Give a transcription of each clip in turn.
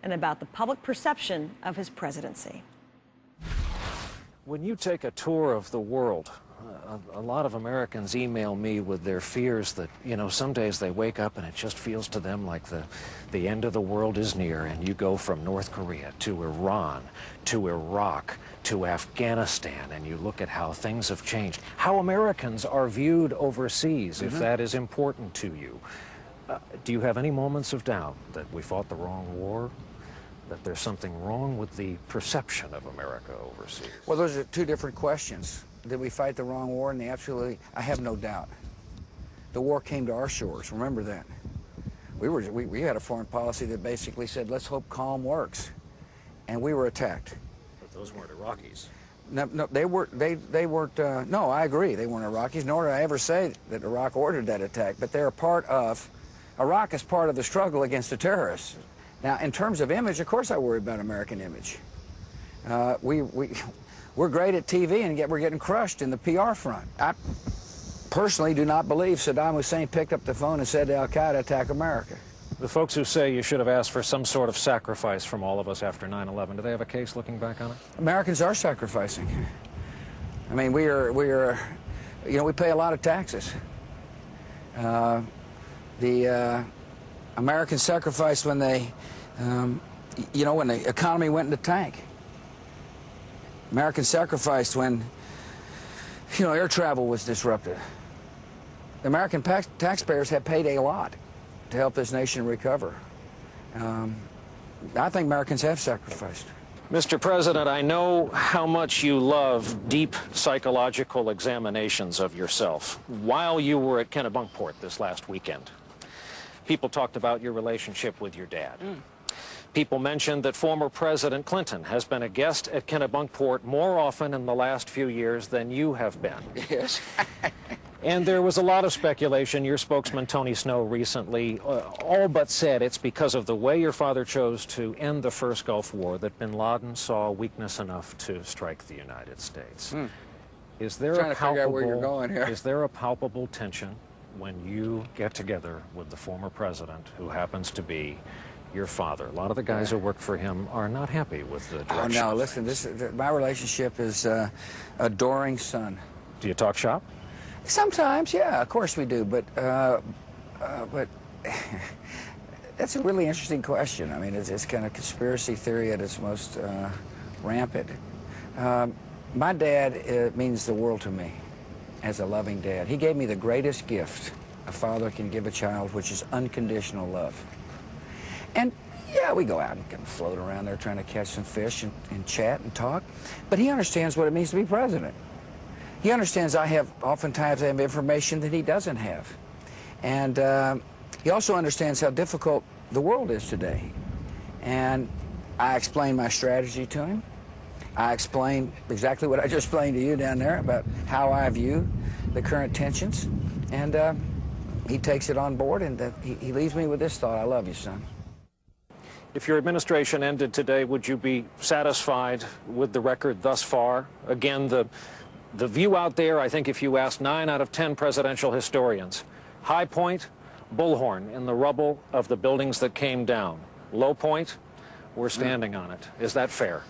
and about the public perception of his presidency. When you take a tour of the world, a lot of Americans email me with their fears that, you know, some days they wake up and it just feels to them like the end of the world is near, and you go from North Korea to Iran to Iraq to Afghanistan, and you look at how things have changed, how Americans are viewed overseas, if that is important to you. Do you have any moments of doubt that we fought the wrong war? That there's something wrong with the perception of America overseas? Well, those are two different questions. Did we fight the wrong war? And I have no doubt. The war came to our shores, remember that. We had a foreign policy that basically said, let's hope calm works. And we were attacked. But those weren't Iraqis. No, they weren't, no, I agree, they weren't Iraqis, nor did I ever say that Iraq ordered that attack, but they're a part of, Iraq is part of the struggle against the terrorists. Now, in terms of image, of course I worry about American image. We're great at TV, and yet we're getting crushed in the PR front. I personally do not believe Saddam Hussein picked up the phone and said to Al-Qaeda, attack America. The folks who say you should have asked for some sort of sacrifice from all of us after 9/11, do they have a case looking back on it? Americans are sacrificing. I mean, we are, you know, we pay a lot of taxes. Americans sacrificed when they, you know, when the economy went in the tank. Americans sacrificed when, you know, air travel was disrupted. The American taxpayers have paid a lot to help this nation recover. I think Americans have sacrificed. Mr. President, I know how much you love deep psychological examinations of yourself. While you were at Kennebunkport this last weekend, people talked about your relationship with your dad. People mentioned that former President Clinton has been a guest at Kennebunkport more often in the last few years than you have been. Yes. And there was a lot of speculation. Your spokesman, Tony Snow, recently all but said it's because of the way your father chose to end the first Gulf War that bin Laden saw weakness enough to strike the United States. Is there Trying to figure out where you're going here. Is there a palpable tension when you get together with the former president, who happens to be your father? A lot of the guys who work for him are not happy with the direction. Oh, no, listen, my relationship is adoring son. Do you talk shop? Sometimes, yeah, of course we do, but that's a really interesting question. I mean, it's kind of conspiracy theory at its most rampant. My dad means the world to me as a loving dad. He gave me the greatest gift a father can give a child, which is unconditional love. And yeah, we go out and kind of float around there trying to catch some fish and chat and talk, but he understands what it means to be president. He understands oftentimes I have information that he doesn't have. And he also understands how difficult the world is today. And I explain my strategy to him. I explain exactly what I just explained to you down there about how I view the current tensions. And he takes it on board, and he leaves me with this thought: I love you, son. If your administration ended today, would you be satisfied with the record thus far? Again, the view out there, I think if you asked 9 out of 10 presidential historians, high point, bullhorn in the rubble of the buildings that came down. Low point, we're standing on it. Is that fair?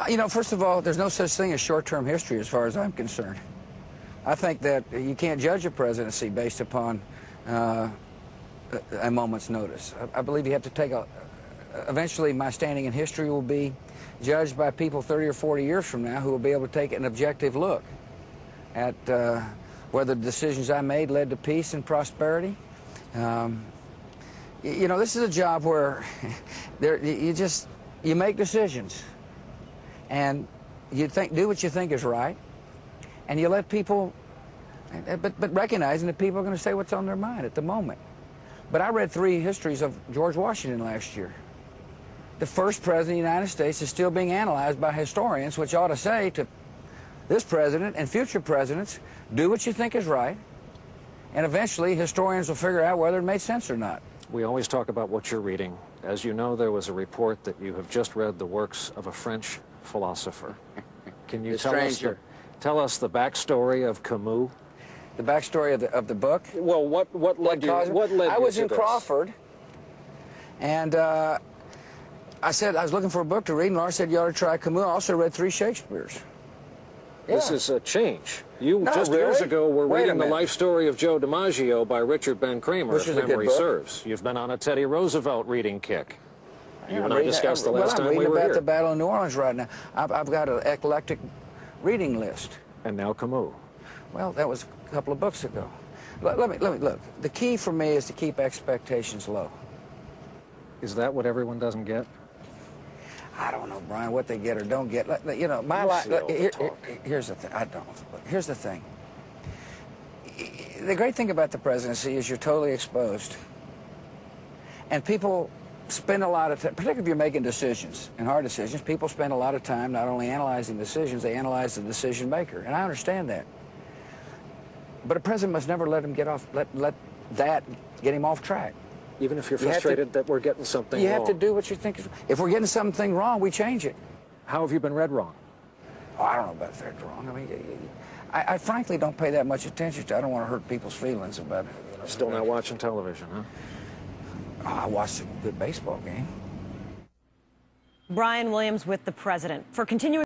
You know, first of all, there's no such thing as short-term history as far as I'm concerned. I think that you can't judge a presidency based upon a moment's notice. I believe you have to take eventually my standing in history will be judged by people 30 or 40 years from now who will be able to take an objective look at whether the decisions I made led to peace and prosperity. You know, this is a job where you make decisions, and you do what you think is right, and you let people, but recognizing that people are going to say what's on their mind at the moment. But I read 3 histories of George Washington last year. The first president of the United States is still being analyzed by historians, which ought to say to this president and future presidents, do what you think is right, and eventually historians will figure out whether it made sense or not. We always talk about what you're reading. As you know, there was a report that you have just read the works of a French philosopher. Can you tell us the backstory of Camus? The backstory of the book? Well, what led you to this? I was in Crawford, and I said I was looking for a book to read, and Laura said you ought to try Camus. I also read 3 Shakespeare's. This is a change. You No, just really? years ago were Wait a reading the minute. life story of Joe DiMaggio by Richard Ben Kramer, Which if is a good memory book. serves. You've been on a Teddy Roosevelt reading kick. You and I reading- discussed the last I'm time we reading were about here. the Battle of New Orleans right now. I've got an eclectic reading list. And now Camus. Well, that was a couple of books ago. Let me look. The key for me is to keep expectations low. Is that what everyone doesn't get? I don't know, Brian, what they get or don't get. You know, my life. Here's the thing. I don't. Here's the thing. The great thing about the presidency is you're totally exposed, and people spend a lot of time, particularly if you're making decisions and hard decisions. People spend a lot of time not only analyzing decisions, they analyze the decision maker, and I understand that. But a president must never let him get off. Let that get him off track. Even if you're frustrated that we're getting something wrong. You have to do what you think is. If we're getting something wrong, we change it. How have you been read wrong? Oh, I don't know about that wrong. I mean, I frankly don't pay that much attention to. I don't want to hurt people's feelings about it. You know, Still not watching television, huh? Oh, I watched a good baseball game. Brian Williams with the president. For continuing